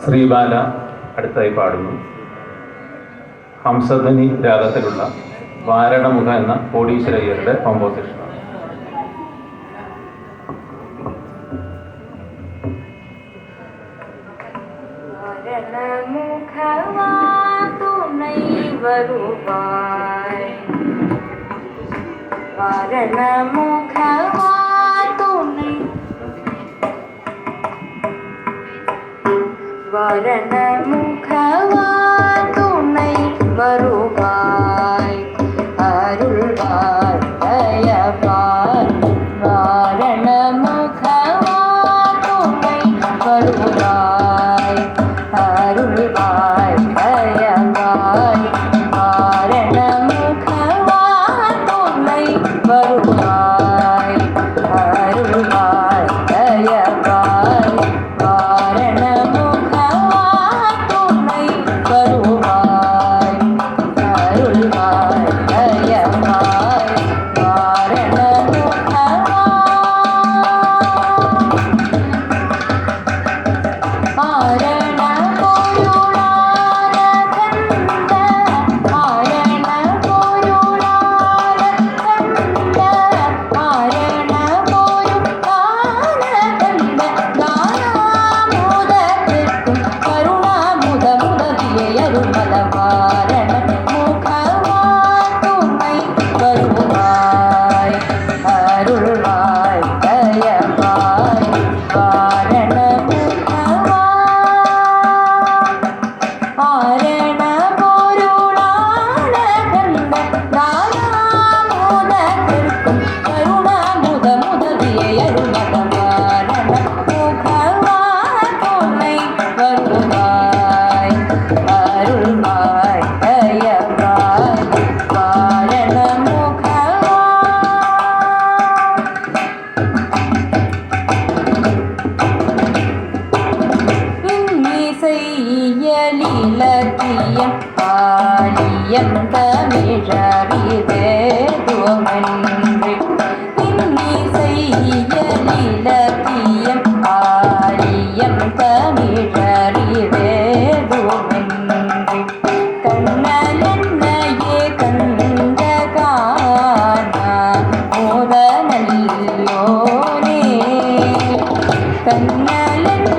ശ്രീബാല അടുത്തായി പാടുന്നു. ഹംസധ്വനി രാഗത്തിലുള്ള വാരണമുഖ എന്ന കോടീശ്വരയ്യരുടെ കോമ്പോസിഷൻ. வாரணமுகவா துணை வருவாய், வாரணமுகவா துணை, வாரணமுகவா துணை வருவாய், அருள்வாய் தயவாய், வாரணமுகவா துணை வருவாய், அருள்வாய் தயவாய், வாரணமுகவா துணை வருவாய், அருள்வாய் தயவாய், வாரணமுகவா துணை வருவாய், அருள்வாய் தயவாய், வாரணமுகவா. ஆரண பொருளார கண்ட, ஆரண பொருளார கண்ட, ஆரண பொருளார கண்ட, ஞானாமுதத்திற்கும் கருணாமுத முதலிய அருள்மல வாரண முகவா துணை வருவாய், அருள்வாய் தயவாய், வாரண முகவா. ஆரண பொருளான கண்ட, ஞானாமுதத்திற்கும் கருணாமுத முதலிய அருள்மல வாரண முகவா துணை வருவாய், அருள்வாய் தயவாய், வாரண முகவா. இன்னிசை இயலிலக்கியம் பாடியம் தமிழறிதேதுமென்றி, இன்னிசை இயலிலக்கியம் பாடியம் தமிழறிதேதுமென்றி, கண்ணலென்னையே கண்ட காணா முதனல்லோனே, கண்ணலென்னையே